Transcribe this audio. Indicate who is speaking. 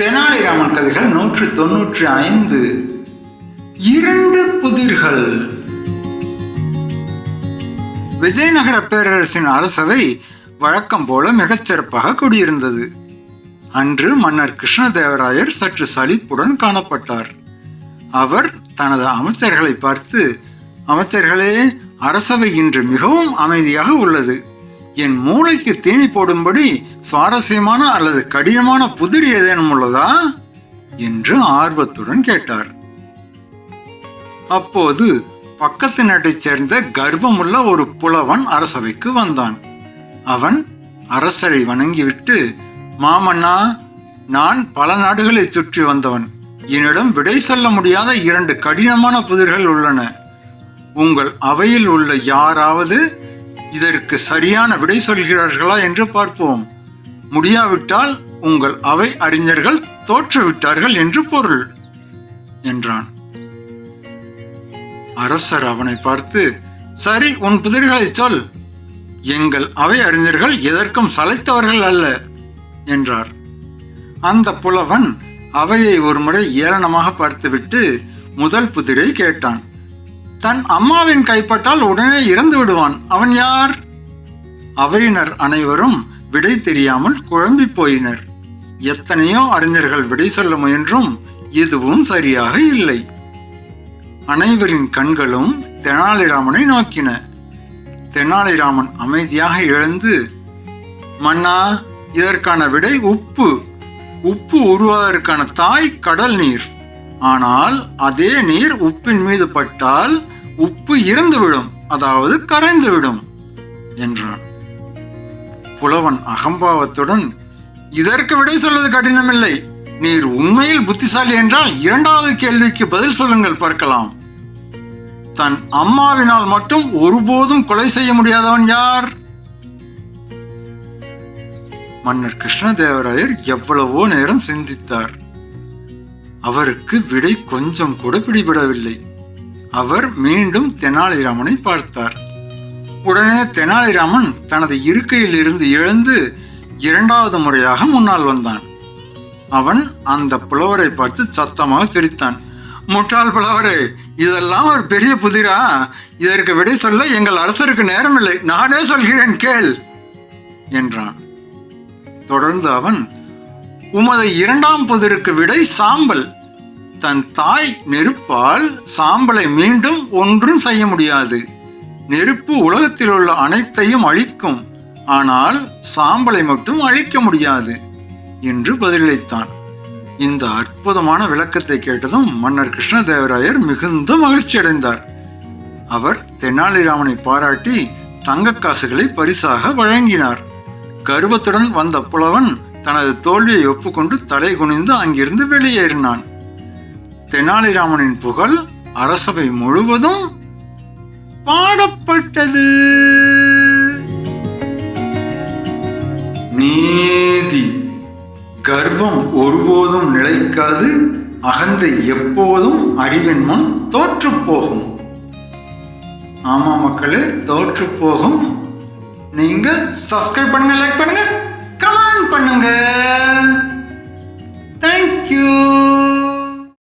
Speaker 1: தெனாலிராமன் கதைகள் 195. 2 புதிர்கள். விஜயநகர பேரரசின் அரசவை வழக்கம் போல மிகச்சிறப்பாக குடியிருந்தது. அன்று மன்னர் கிருஷ்ணதேவராயர் சற்று சலிப்புடன் காணப்பட்டார். அவர் தனது அமைச்சர்களை பார்த்து, அமைச்சர்களே, அரசவை இன்று மிகவும் அமைதியாக உள்ளது. என் மூளைக்கு தீனி போடும்படி சுவாரஸ்யமான அல்லது கடினமான புதிர் ஏதேனும் உள்ளதா என்று ஆர்வத்துடன் கேட்டார். அப்போது பக்கத்து நாட்டைச் சேர்ந்த கர்வமுள்ள ஒரு புலவன் அரசவைக்கு வந்தான். அவன் அரசரை வணங்கிவிட்டு, மாமன்னா, நான் பல நாடுகளை சுற்றி வந்தவன். என்னிடம் விடை சொல்ல முடியாத 2 கடினமான புதிர்கள் உள்ளன. உங்கள் அவையில் உள்ள யாராவது இதற்கு சரியான விடை சொல்கிறார்களா என்று பார்ப்போம். முடியாவிட்டால் உங்கள் அவை அறிஞர்கள் தோற்றுவிட்டார்கள் என்று பொருள் என்றான். அரசர் அவனை பார்த்து, சரி, உன் புதிர்களை சொல். எங்கள் அவை அறிஞர்கள் எதற்கும் சளைத்தவர்கள் அல்ல என்றார். அந்த புலவன் அவையை ஒருமுறை ஏளனமாக பார்த்துவிட்டு முதல் புதிரை கேட்டான். தன் அம்மாவின் கைப்பட்டால் உடனே இறந்து விடுவான், அவன் யார்? அவையினர் அனைவரும் விடை தெரியாமல் குழம்பி போயினர். எத்தனையோ அறிஞர்கள் விடை சொல்ல முயன்றும் எதுவும் சரியாக இல்லை. அனைவரின் கண்களும் தெனாலிராமனை நோக்கின. தெனாலிராமன் அமைதியாக எழுந்து, மன்னா, இதற்கான விடை உப்பு. உப்பு உருவாவதற்கான தாய் கடல் நீர். ஆனால் அதே நீர் உப்பின் மீது பட்டால் உப்பு இறந்துவிடும், அதாவது கரைந்துவிடும் என்றான். புலவன் அகம்பாவத்துடன், இதற்கு விடை சொல்வது கடினமில்லை. நீர் உண்மையில் புத்திசாலி என்றால் 2வது கேள்விக்கு பதில் சொல்லுங்கள், பார்க்கலாம். தன் அம்மாவினால் மட்டும் ஒருபோதும் கொலை செய்ய முடியாதவன் யார்? மன்னர் கிருஷ்ணதேவராயர் எவ்வளவோ நேரம் சிந்தித்தார். அவருக்கு விடை கொஞ்சம் கூட பிடிபடவில்லை. அவர் மீண்டும் தெனாலிராமனை பார்த்தார். உடனே தெனாலிராமன் தனது இருக்கையில் இருந்து எழுந்து 2வது முறையாக முன்னால் வந்தான். அவன் அந்த புலவரை பார்த்து சத்தமாக சிரித்தான். முட்டாள் புலவரே, இதெல்லாம் ஒரு பெரிய புதிரா? இதற்கு விடை சொல்ல எங்கள் அரசருக்கு நேரமில்லை, நானே சொல்கிறேன், கேள் என்றான். தொடர்ந்து அவன், உமது 2ஆம் புதிருக்கு விடை சாம்பல். தன் தாய் நெருப்பால் சாம்பலை மீண்டும் ஒன்றும் செய்ய முடியாது. நெருப்பு உலகத்தில் உள்ள அனைத்தையும் அழிக்கும், ஆனால் சாம்பலை மட்டும் அழிக்க முடியாது என்று பதிலளித்தான். இந்த அற்புதமான விளக்கத்தை கேட்டதும் மன்னர் கிருஷ்ணதேவராயர் மிகுந்த மகிழ்ச்சி அடைந்தார். அவர் தெனாலிராமனை பாராட்டி தங்க காசுகளை பரிசாக வழங்கினார். கர்வத்துடன் வந்த புலவன் தனது தோல்வியை ஒப்புக்கொண்டு தலை குனிந்து அங்கிருந்து வெளியேறினான். தெனாலிராமனின் புகழ் அரசவை முழுவதும் பாடப்பட்டது. நீதி. கர்வம் ஒருபோதும் நிலைக்காது. அகந்தை எப்போதும் அறிவின் முன் தோற்று போகும். ஆமா மக்களே, தோற்று போகும். நீங்க சப்ஸ்கிரைப் பண்ணுங்க, லைக் பண்ணுங்க, கமெண்ட் பண்ணுங்க. தேங்க்யூ.